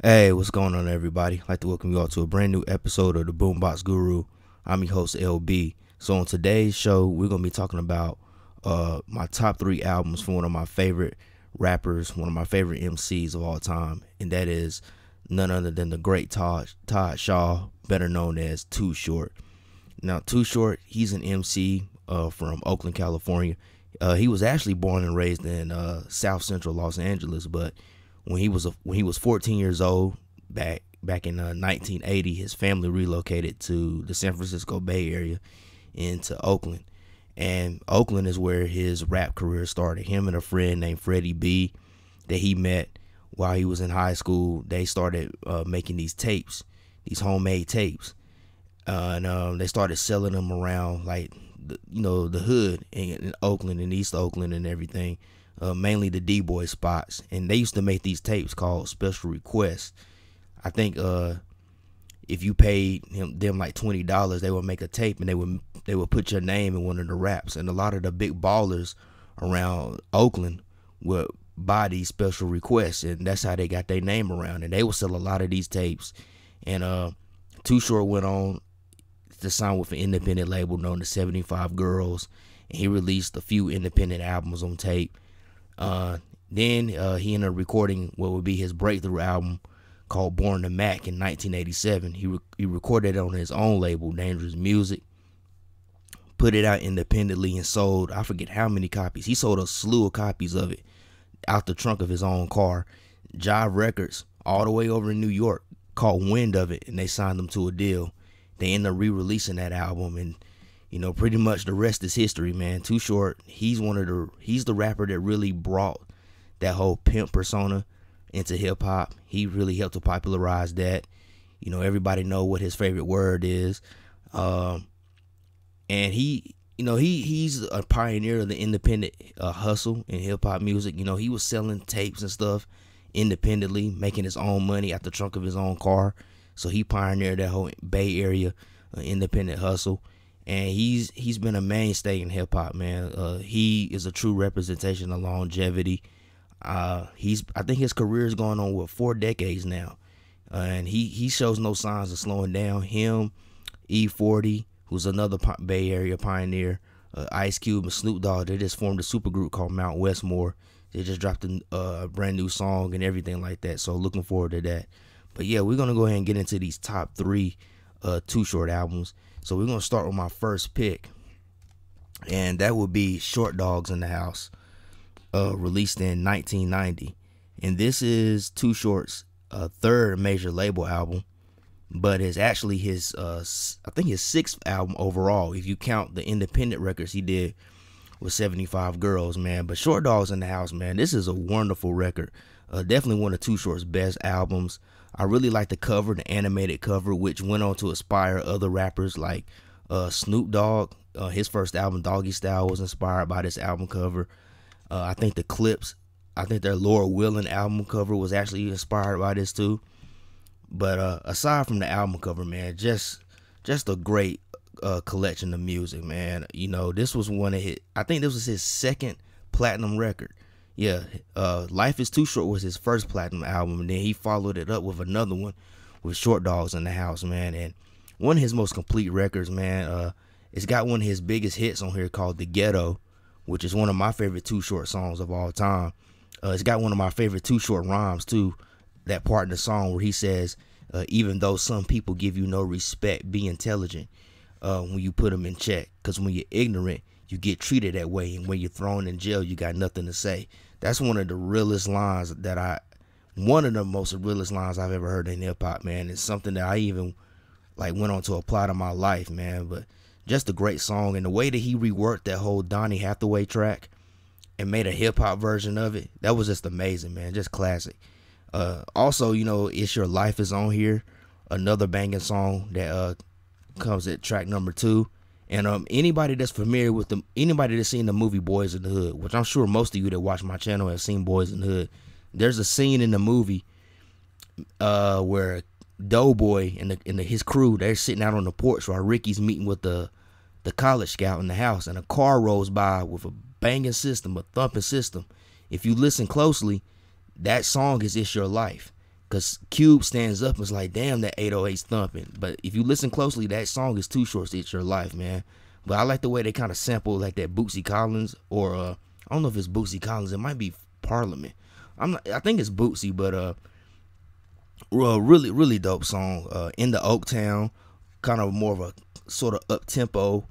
Hey, what's going on, everybody? I'd like to welcome you all to a brand new episode of the Boombox Guru. I'm your host, LB. So on today's show, we're going to be talking about my top 3 albums from one of my favorite rappers, one of my favorite MCs of all time, and that is none other than the great Todd Shaw, better known as Too Short. Now, Too Short, he's an MC from Oakland, California. He was actually born and raised in South Central Los Angeles, but when he was 14 years old, back in 1980, his family relocated to the San Francisco Bay Area into Oakland, and Oakland is where his rap career started. Him and a friend named Freddie B that he met while he was in high school, they started making these tapes, these homemade tapes, and they started selling them around like the hood in Oakland and East Oakland and everything. Mainly the D-boy spots, and they used to make these tapes called special requests. I think if you paid them like $20, they would make a tape and they would put your name in one of the raps. And a lot of the big ballers around Oakland would buy these special requests, and that's how they got their name around. And they would sell a lot of these tapes. And Too Short went on to sign with an independent label known as 75 Girls, and he released a few independent albums on tape. Then he ended up recording what would be his breakthrough album called Born to Mack in 1987. He recorded it on his own label, Dangerous Music, put it out independently, and sold, I forget how many copies. He sold a slew of copies of it out the trunk of his own car. Jive Records, all the way over in New York, caught wind of it, and they signed him to a deal. They ended up re-releasing that album, and pretty much the rest is history, man. Too Short, he's the rapper that really brought that whole pimp persona into hip hop. He really helped to popularize that. Everybody know what his favorite word is. And he's a pioneer of the independent hustle in hip hop music. He was selling tapes and stuff independently, making his own money out the trunk of his own car. So he pioneered that whole Bay Area independent hustle. And he's been a mainstay in hip hop, man. He is a true representation of longevity. I think his career is going on 4 decades now, and he shows no signs of slowing down. Him, E40, who's another Bay Area pioneer, Ice Cube and Snoop Dogg, they just formed a supergroup called Mount Westmore. They just dropped a brand new song and everything like that. So looking forward to that. But yeah, we're gonna go ahead and get into these top 3 Too Short albums. So we're going to start with my first pick, and that would be Short Dogs in the House, released in 1990. And this is Too Short's third major label album, but it's actually his, I think his 6th album overall, if you count the independent records he did with 75 Girls, man. But Short Dogs in the House, man, this is a wonderful record. Definitely one of Too Short's best albums. I really like the cover, the animated cover, which went on to inspire other rappers like Snoop Dogg. His first album, Doggy Style, was inspired by this album cover. I think the Clips, I think their Laura Willin album cover was actually inspired by this too. But aside from the album cover, man, just a great collection of music, man. This was I think this was his 2nd platinum record. Yeah, Life is Too Short was his first platinum album, and then he followed it up with another one with Short Dogs in the House, man. And one of his most complete records, man. It's got one of his biggest hits on here called The Ghetto, which is one of my favorite Too Short songs of all time. It's got one of my favorite Too Short rhymes too, that part in the song where he says, even though some people give you no respect, be intelligent when you put them in check, because when you're ignorant, you get treated that way, and when you're thrown in jail, you got nothing to say. That's one of the realest lines one of the most realest lines I've ever heard in hip hop, man. It's something that I even went on to apply to my life, man. But just a great song, and the way that he reworked that whole Donny Hathaway track and made a hip hop version of it, that was just amazing, man. Just classic. Also, It's Your Life is on here, another banging song that comes at track number 2. And anybody that's familiar with anybody that's seen the movie Boys in the Hood, which I'm sure most of you that watch my channel have seen Boys in the Hood, there's a scene in the movie where Doughboy and his crew, they're sitting out on the porch while Ricky's meeting with the college scout in the house, and a car rolls by with a banging system, a thumping system. If you listen closely, that song is It's Your Life, Cause Cube stands up and is like, damn, that 808's thumping. But if you listen closely, that song is Too Short's "It's Your Life," man. But I like the way they kind of sample like that Bootsy Collins, or I don't know if it's Bootsy Collins. It might be Parliament. I think it's Bootsy, but really, really dope song. In the Oaktown, kind of more of a sort of up tempo,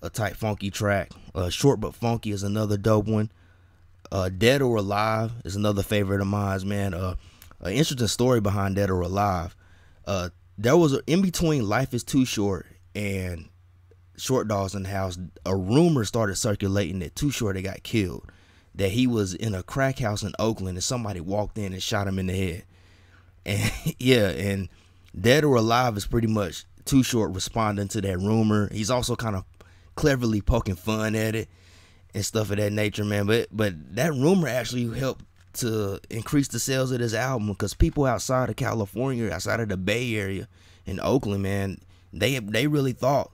a type funky track. Short but Funky is another dope one. Dead or Alive is another favorite of mine, man. An interesting story behind Dead or Alive. There was in between Life is Too Short and Short Dogs in the House, a rumor started circulating that Too Short had got killed, that he was in a crack house in Oakland and somebody walked in and shot him in the head. And yeah, and Dead or Alive is pretty much Too Short responding to that rumor. He's also kind of cleverly poking fun at it and stuff of that nature, man. But that rumor actually helped to increase the sales of this album, because people outside of California, outside of the Bay Area in Oakland, man, they really thought,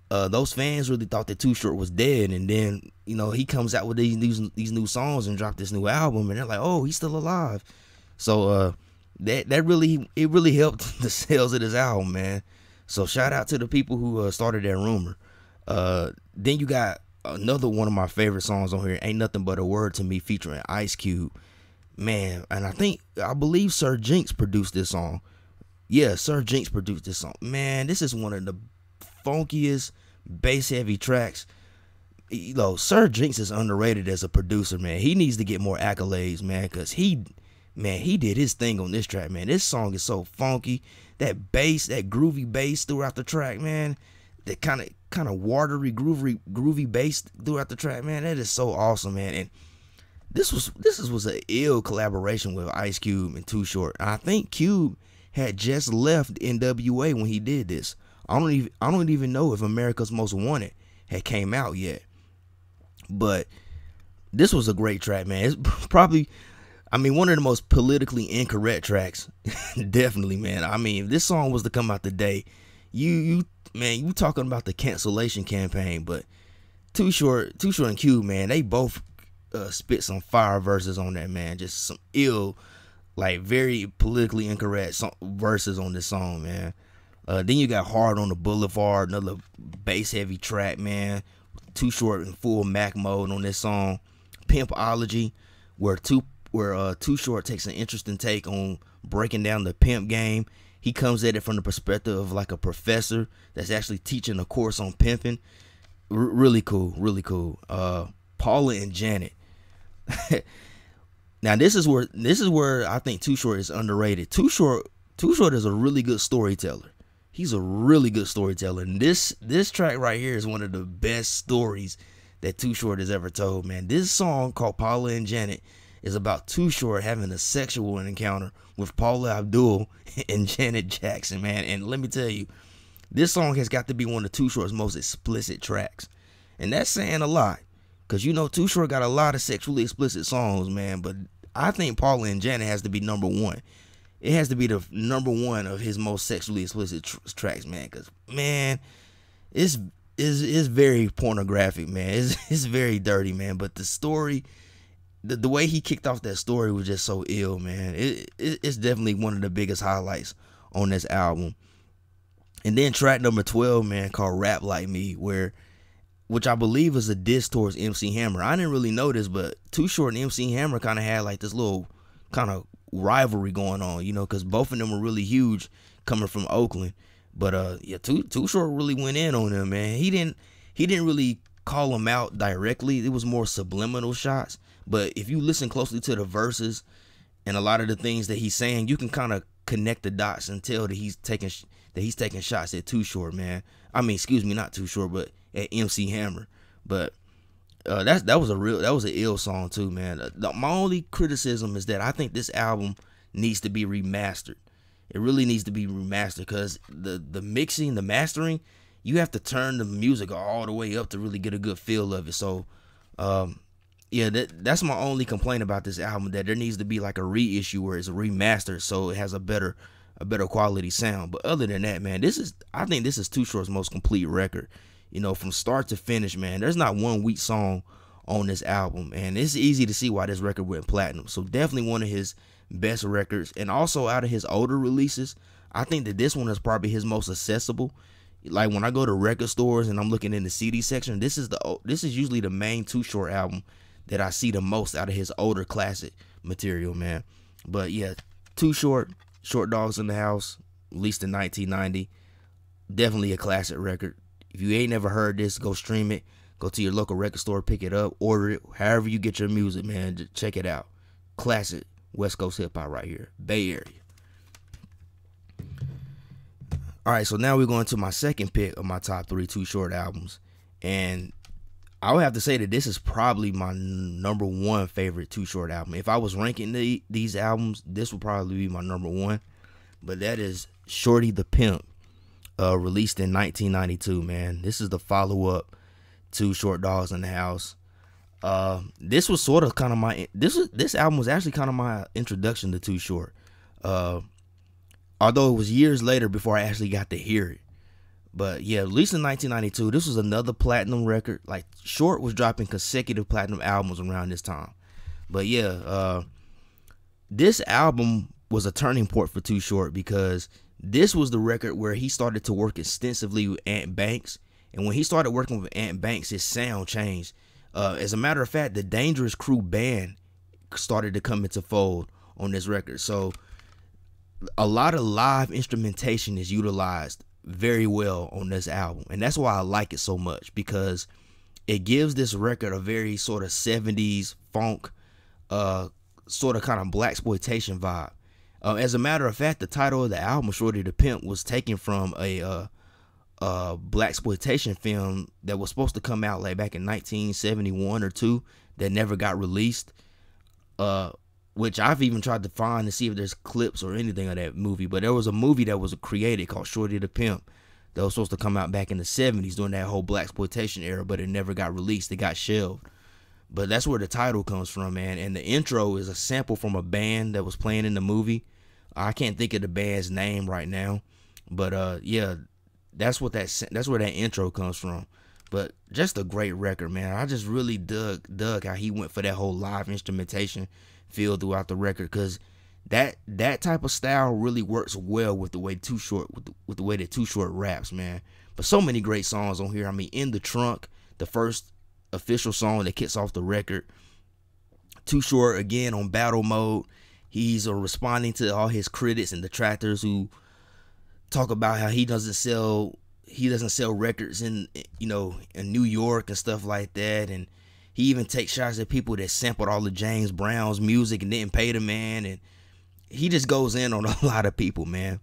those fans really thought that Too Short was dead. And then, you know, he comes out with these new songs and dropped this new album, and they're like, oh, he's still alive. So that really helped the sales of this album, man. So shout out to the people who started that rumor. Then you got another one of my favorite songs on here, Ain't Nothing But a Word to Me, featuring Ice Cube, man. And I believe Sir Jinx produced this song. Yeah, Sir Jinx produced this song, man. This is one of the funkiest bass heavy tracks. You know, Sir Jinx is underrated as a producer, man. He needs to get more accolades, man, because he did his thing on this track, man. This song is so funky. That bass, that groovy bass throughout the track, man. That kind of watery, groovy bass throughout the track, man. That is so awesome, man. And this was an ill collaboration with Ice Cube and Too Short. I think Cube had just left NWA when he did this. I don't even know if America's Most Wanted had came out yet. But this was a great track, man. It's probably, I mean, one of the most politically incorrect tracks. Definitely, man. I mean, if this song was to come out today, you talking about the cancellation campaign. But Too Short and Cube, man, they both spit some fire verses on that, man. Just some ill, like, very politically incorrect verses on this song, man. Then you got Hard on the Boulevard, another bass heavy track, man. Too Short in full Mack mode on this song. Pimpology, where Too Short takes an interesting take on breaking down the pimp game. He comes at it from the perspective of like a professor that's actually teaching a course on pimping. Really cool, really cool. Paula and Janet. Now this is where I think Too Short is underrated. Too Short is a really good storyteller. He's a really good storyteller. And this track right here is one of the best stories that Too Short has ever told, man. This song called Paula and Janet is about Too Short having a sexual encounter with Paula Abdul and Janet Jackson, man. And let me tell you, this song has got to be one of Too Short's most explicit tracks. And that's saying a lot, because, you know, Too Short got a lot of sexually explicit songs, man. But I think Paula and Janet has to be number one. It has to be the number one of his most sexually explicit tracks, man. Because, man, it's very pornographic, man. It's very dirty, man. But the story, the way he kicked off that story was just so ill, man. It's definitely one of the biggest highlights on this album. And then track number 12, man, called Rap Like Me, which I believe is a diss towards MC Hammer. I didn't really know this, but Too Short and MC Hammer kind of had like this little kind of rivalry going on, you know, because both of them were really huge coming from Oakland. But yeah, Too Short really went in on them, man. He didn't really call them out directly. It was more subliminal shots. But if you listen closely to the verses and a lot of the things that he's saying, you can kind of connect the dots and tell that he's taking shots at Too Short, man. I mean, excuse me, not Too Short, but at MC Hammer. But that was an ill song too, man. My only criticism is that I think this album needs to be remastered. It really needs to be remastered, because the mixing, the mastering, you have to turn the music all the way up to really get a good feel of it. So yeah, that's my only complaint about this album, that there needs to be like a reissue where it's remastered so it has a better quality sound. But other than that, man, I think this is Too Short's most complete record. You know, from start to finish, man. There's not one weak song on this album, and it's easy to see why this record went platinum. So definitely one of his best records. And also out of his older releases, I think that this one is probably his most accessible. Like when I go to record stores and I'm looking in the CD section, this is usually the main Too Short album that I see the most out of his older classic material, man. But yeah, Too Short, Short Dogs in the House, released in 1990. Definitely a classic record. If you ain't never heard this, go stream it. Go to your local record store, pick it up, order it. However you get your music, man, just check it out. Classic West Coast hip hop right here, Bay Area. All right, so now we're going to my second pick of my top 3 Too Short albums, and I would have to say that this is probably my number 1 favorite Too Short album. If I was ranking these albums, this would probably be my number 1. But that is Shorty the Pimp, released in 1992. Man, this is the follow-up to Short Dogs in the House. This was sort of kind of my this album was actually kind of my introduction to Too Short. Although it was years later before I actually got to hear it. But yeah, released in 1992, this was another platinum record. Like, Short was dropping consecutive platinum albums around this time. But yeah, this album was a turning point for Too Short, because this was the record where he started to work extensively with Ant Banks. And when he started working with Ant Banks, his sound changed. As a matter of fact, the Dangerous Crew band started to come into fold on this record. So a lot of live instrumentation is utilized very well on this album, and that's why I like it so much, because it gives this record a very sort of 70s funk, sort of kind of blaxploitation vibe. As a matter of fact, the title of the album, Shorty the Pimp, was taken from a blaxploitation film that was supposed to come out like back in 1971 or 2 that never got released. Which I've even tried to find to see if there's clips or anything of that movie. But there was a movie that was created called Shorty the Pimp that was supposed to come out back in the 70s during that whole blaxploitation era, but it never got released. It got shelved. But that's where the title comes from, man. And the intro is a sample from a band that was playing in the movie. I can't think of the band's name right now. But yeah, that's where that intro comes from. But just a great record, man. I just really dug how he went for that whole live instrumentation feel throughout the record, because that type of style really works well with the way Too Short with the way that Too Short raps, man. But so many great songs on here. I mean, In the Trunk, the first official song that kicks off the record. Too Short again on Battle Mode. He's responding to all his critics and detractors who talk about how he doesn't sell records in New York and stuff like that. And he even takes shots at people that sampled all of James Brown's music and didn't pay the man. And he just goes in on a lot of people, man.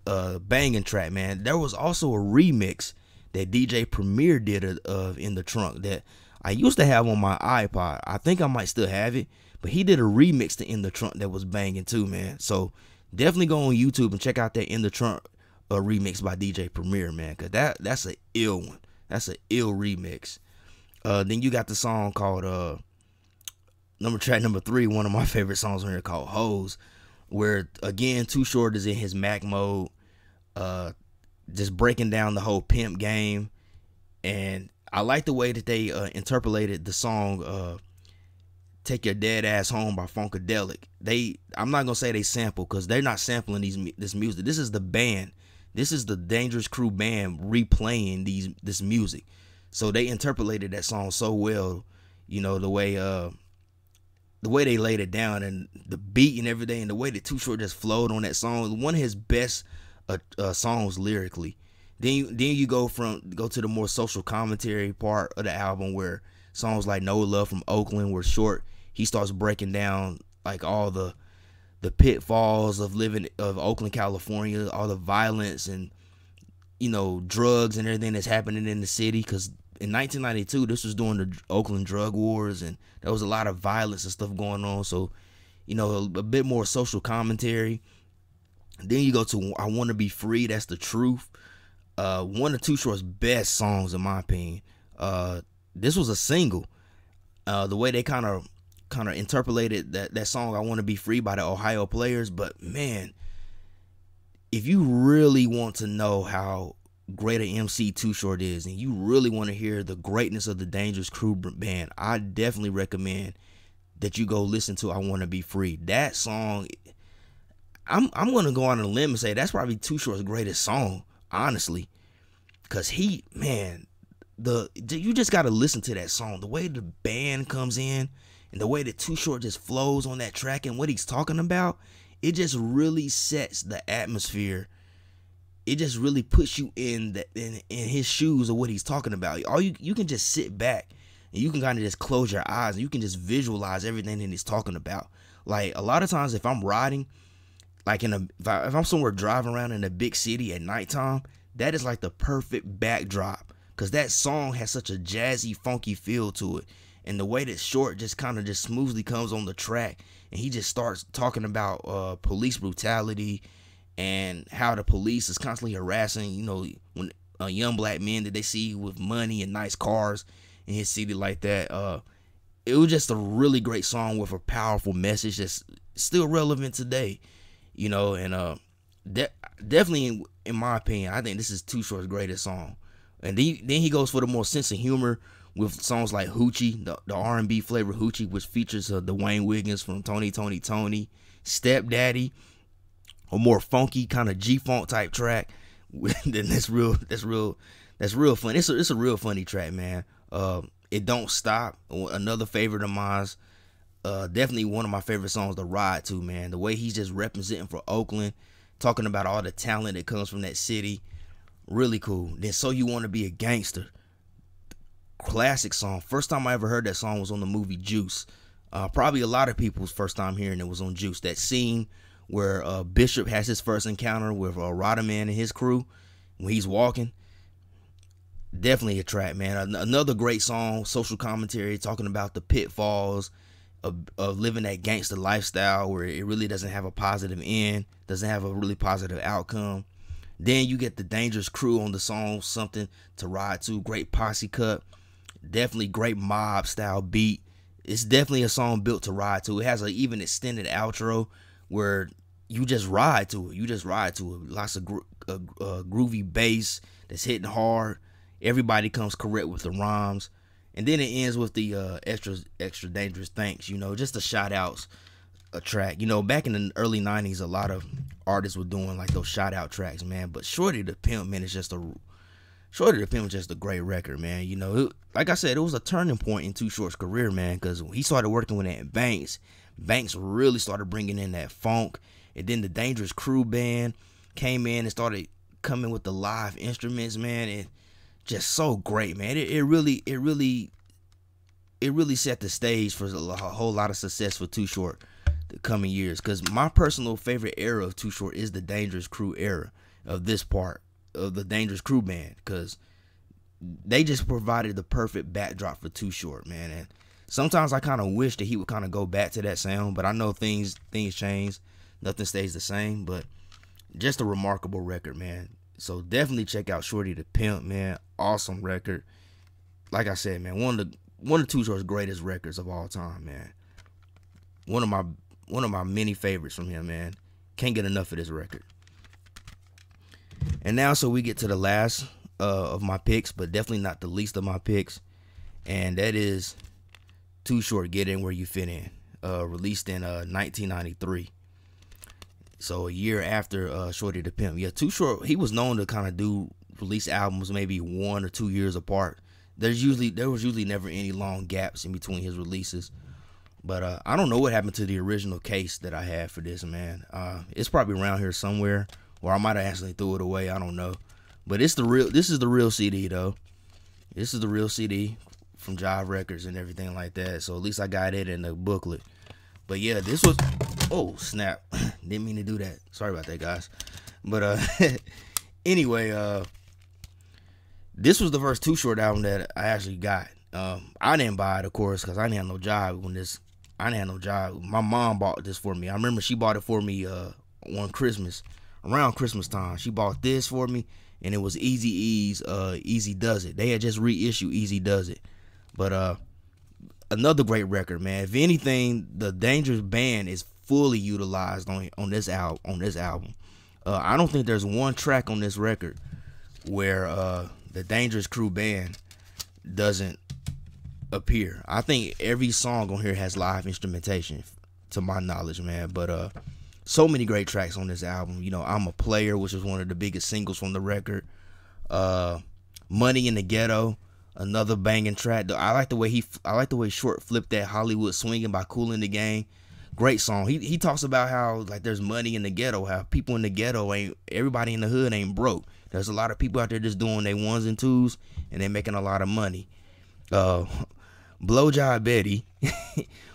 Banging track, man. There was also a remix that DJ Premier did of In the Trunk that I used to have on my iPod. I think I might still have it. But he did a remix to In the Trunk that was banging too, man. So definitely go on YouTube and check out that In the Trunk remix by DJ Premier, man. Because that's an ill one. That's an ill remix. Then you got the song called track number 3, one of my favorite songs on here, called Hoes, where again Too Short is in his Mack mode, just breaking down the whole pimp game. And I like the way that they interpolated the song Take Your Dead Ass Home by Funkadelic. I'm not gonna say they sample, because they're not sampling this music. This is the band. This is the Dangerous Crew band replaying this music. So they interpolated that song so well, the way they laid it down and the beat and everything, and the way that Too Short just flowed on that song. One of his best songs lyrically. Then you go to the more social commentary part of the album, where songs like No Love from Oakland, where Short, he starts breaking down like all the pitfalls of living of Oakland, California, all the violence and drugs and everything that's happening in the city. Because in 1992, this was during the Oakland drug wars, and there was a lot of violence and stuff going on. So, a bit more social commentary. Then you go to I Want to Be Free, That's the Truth. One of Too Short's best songs, in my opinion. This was a single. The way they kind of interpolated that song, I Want to Be Free, by the Ohio Players. But man, if you really want to know how great an MC Too Short is, and you really want to hear the greatness of the Dangerous Crew band, I definitely recommend that you go listen to I Want to Be Free. That song I'm gonna go on a limb and say that's probably Too Short's greatest song, honestly. Cause you just gotta listen to that song. The way the band comes in and the way that Too Short just flows on that track and what he's talking about, it just really sets the atmosphere. It just really puts you in his shoes of what he's talking about. You can just sit back and you can kind of just close your eyes and you can just visualize everything that he's talking about. Like a lot of times if I'm riding, like if I'm somewhere driving around in a big city at nighttime, that is like the perfect backdrop because that song has such a jazzy, funky feel to it. And the way that Short just kind of just smoothly comes on the track and he just starts talking about police brutality and how the police is constantly harassing, when young black men that they see with money and nice cars in his city like that. It was just a really great song with a powerful message that's still relevant today, and definitely in my opinion, I think this is Too Short's greatest song. And then he goes for the more sense of humor with songs like Hoochie, the R&B flavor Hoochie, which features Dwayne Wiggins from Tony, Stepdaddy, a more funky kind of G-funk type track. Then that's real fun. It's a real funny track, man. It Don't Stop, another favorite of mine. Definitely one of my favorite songs to ride to, man. The way he's just representing for Oakland, talking about all the talent that comes from that city, really cool. Then So You Want to Be a Gangster, classic song. First time I ever heard that song was on the movie Juice. Probably a lot of people's first time hearing it was on Juice. That scene where Bishop has his first encounter with Rodman and his crew when he's walking. Definitely a track, man. Another great song, social commentary, talking about the pitfalls of living that gangster lifestyle where it really doesn't have a positive end, doesn't have a really positive outcome. Then you get the Dangerous Crew on the song Something to Ride To. Great posse cut. Definitely great mob style beat. It's definitely a song built to ride to. It has an even extended outro where you just ride to it. Lots of groovy bass that's hitting hard. Everybody comes correct with the rhymes. And then it ends with the extra dangerous thanks, just the shout outs track. Back in the early 90s, a lot of artists were doing like those shout out tracks, man. But Shorty the Pimp, man, is just a great record, man. Like I said, it was a turning point in Too Short's career, man, because he started working with that Banks really started bringing in that funk. And then the Dangerous Crew band came in and started coming with the live instruments, man. And just so great, man. It really set the stage for a whole lot of success for Too Short the coming years. Because my personal favorite era of Too Short is the Dangerous Crew era of this part of the Dangerous Crew band, because they just provided the perfect backdrop for Too Short, man. And sometimes I kind of wish that he would kind of go back to that sound, but I know things change. Nothing stays the same, but just a remarkable record, man. So definitely check out Shorty the Pimp, man. Awesome record. Like I said, man, one of Too Short's greatest records of all time, man. One of my many favorites from him, man. Can't get enough of this record. And now, so we get to the last of my picks, but definitely not the least of my picks, and that is Too Short, Get In Where You Fit In, released in 1993. So a year after Shorty the Pimp. Yeah, Too Short, he was known to kind of release albums maybe 1 or 2 years apart. There was usually never any long gaps in between his releases. But I don't know what happened to the original case that I had for this, man. It's probably around here somewhere, or I might have actually threw it away. I don't know. But this is the real CD though. This is the real CD from Jive Records and everything like that. So at least I got it in the booklet. But yeah, this was, oh snap, didn't mean to do that. Sorry about that, guys. But anyway, this was the first Too Short album that I actually got. I didn't buy it, of course, because I didn't have no job when this. I didn't have no job. My mom bought this for me. I remember she bought it for me on Christmas, around Christmas time. She bought this for me, and it was Eazy-E's Easy Does It. They had just reissued Easy Does It. But another great record, man. If anything, the Dangerous band is fully utilized on this album. I don't think there's one track on this record where the Dangerous Crew band doesn't appear. I think every song on here has live instrumentation, to my knowledge, man. But So many great tracks on this album. You know, I'm a Player, which is one of the biggest singles from the record. Money in the Ghetto, another banging track. I like the way Short flipped that Hollywood Swinging by Kool and the Gang. Great song. He talks about how like there's money in the ghetto, how people in the ghetto ain't, everybody in the hood ain't broke. There's a lot of people out there just doing their ones and twos and they're making a lot of money. Blowjob Betty,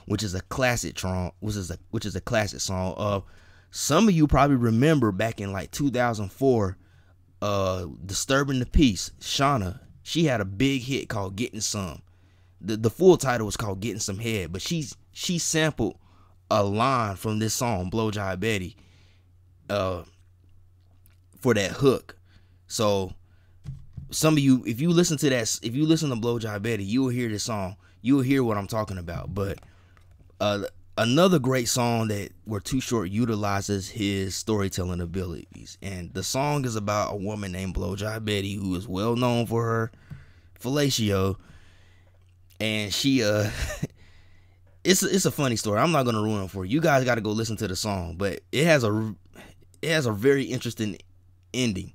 which is a classic song, which is a classic song. Some of you probably remember back in like 2004, Disturbing the Peace, Shauna, she had a big hit called Getting Some. The full title was called Getting Some Head, but she sampled a line from this song, Blowjob Betty, for that hook. So some of you, if you listen to Blowjob Betty, you will hear this song. You will hear what I'm talking about. But another great song where Too Short utilizes his storytelling abilities. And the song is about a woman named Blowjob Betty who is well known for her fellatio. And she it's a funny story. I'm not gonna ruin it for you. You guys got to go listen to the song, but it has a very interesting ending.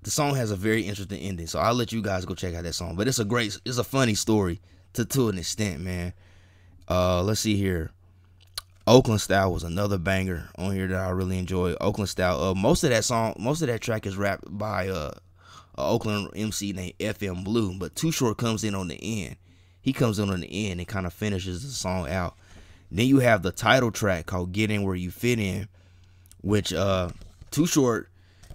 The song has a very interesting ending, so I'll let you guys go check out that song. But it's a funny story to an extent, man. Let's see here. Oakland Style was another banger on here that I really enjoy. Oakland Style. Most of that track is rapped by a Oakland MC named FM Blue, but Too Short comes in on the end. He comes in on the end and kind of finishes the song out. Then you have the title track called Get In Where You Fit In, which Too Short,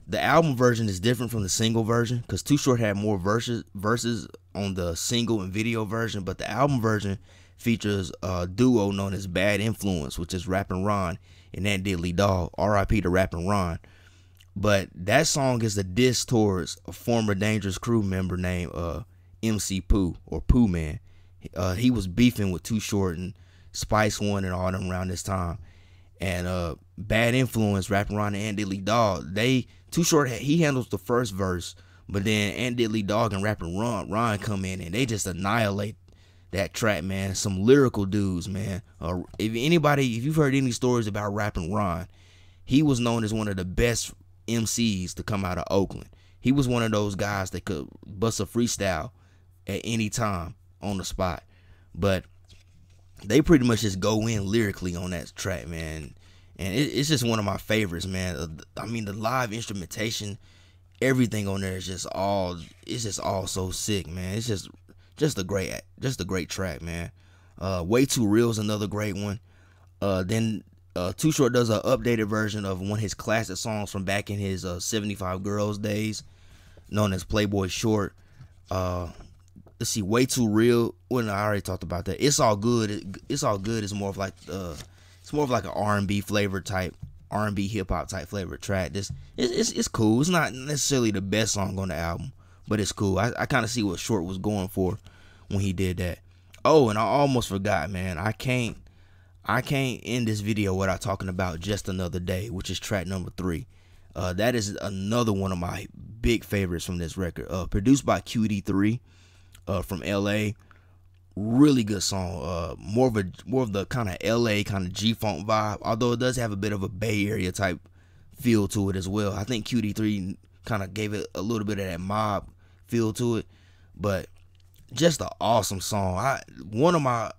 the album version is different from the single version because Too Short had more verses on the single and video version, but the album version features a duo known as Bad Influence, which is Rappin' Ron and That Diddly Dog, R.I.P. to Rappin' Ron. But that song is a diss towards a former Dangerous Crew member named MC Pooh, or Pooh Man. He was beefing with Too Short and Spice One and all them around this time. And Bad Influence, Rappin' Ron and Diddly Dog, Too Short, he handles the first verse, but then Ant Diddly Dog and Rappin' Ron come in and they just annihilate that track, man. Some lyrical dudes, man. If you've heard any stories about Rappin' Ron, he was known as one of the best MCs to come out of Oakland. He was one of those guys that could bust a freestyle at any time on the spot. But they pretty much just go in lyrically on that track, man. And it's just one of my favorites, man. I mean, the live instrumentation, everything on there is just all so sick, man. It's just a great track, man. Way Too Real is another great one. Then Too Short does an updated version of one of his classic songs from back in his 75 Girls days, known as Playboy Short. Let's see, Way Too Real. Well, I already talked about that. It's All Good. It's All Good is more of like an R&B flavor type, R&B hip hop type flavor track. It's cool. It's not necessarily the best song on the album, but it's cool. I kind of see what Short was going for when he did that. Oh, and I almost forgot, man. I can't end this video without talking about Just Another Day, which is track number 3. That is another one of my big favorites from this record. Produced by QD3 from LA. Really good song. More of the kind of LA kind of G-Funk vibe, although it does have a bit of a Bay Area type feel to it as well. I think QD3 kind of gave it a little bit of that mob feel to it, but just an awesome song.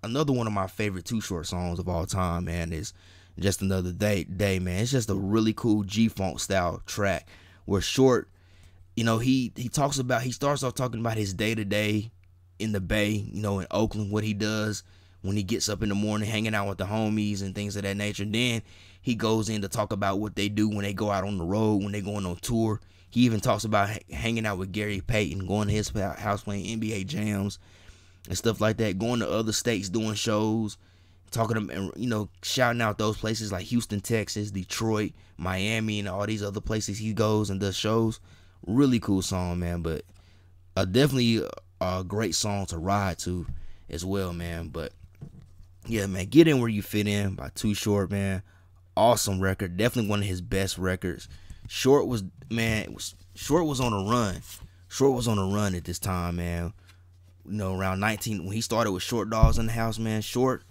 Another one of my favorite Too Short songs of all time, man, is Just Another Day, man. It's just a really cool G-Funk style track where Short, you know, he starts off talking about his day-to-day in the Bay, you know, in Oakland, what he does when he gets up in the morning, hanging out with the homies and things of that nature. And then he goes in to talk about what they do when they go out on the road, when they're going on tour. He even talks about hanging out with Gary Payton, going to his house playing NBA jams and stuff like that, going to other states doing shows, talking to, you know, shouting out those places like Houston, Texas, Detroit, Miami, and all these other places he goes and does shows. Really cool song, man, but definitely a great song to ride to as well, man. But yeah, man, Get In Where You Fit In by Too Short, man. Awesome record. Definitely one of his best records. Short was on a run. Short was on a run at this time, man. You know, around 19, when he started with Short Dogs in the House, man. Short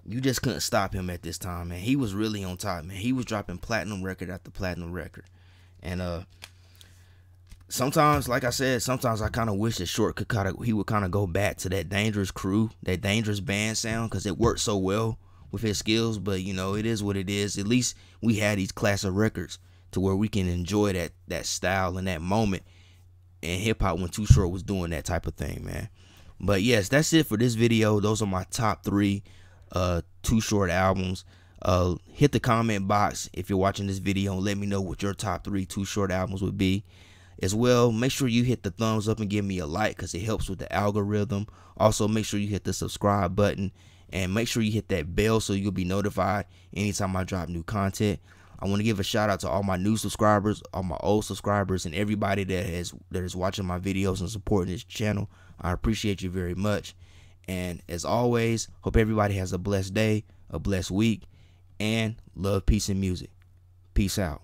you just couldn't stop him at this time, man. He was really on top, man. He was dropping platinum record after platinum record. And sometimes, like I said, sometimes I kind of wish that Short he would kind of go back to that Dangerous crew, that Dangerous band sound, because it worked so well with his skills. But you know, it is what it is. At least we had these classic records to where we can enjoy that style and that moment in hip hop when Too Short was doing that type of thing, man. But yes, that's it for this video. Those are my top 3 Too Short albums. Hit the comment box if you're watching this video and let me know what your top 3 Too Short albums would be. As well, make sure you hit the thumbs up and give me a like, because it helps with the algorithm. Also, make sure you hit the subscribe button and make sure you hit that bell so you'll be notified anytime I drop new content. I want to give a shout out to all my new subscribers, all my old subscribers, and everybody that is watching my videos and supporting this channel. I appreciate you very much. And as always, hope everybody has a blessed day, a blessed week, and love, peace, and music. Peace out.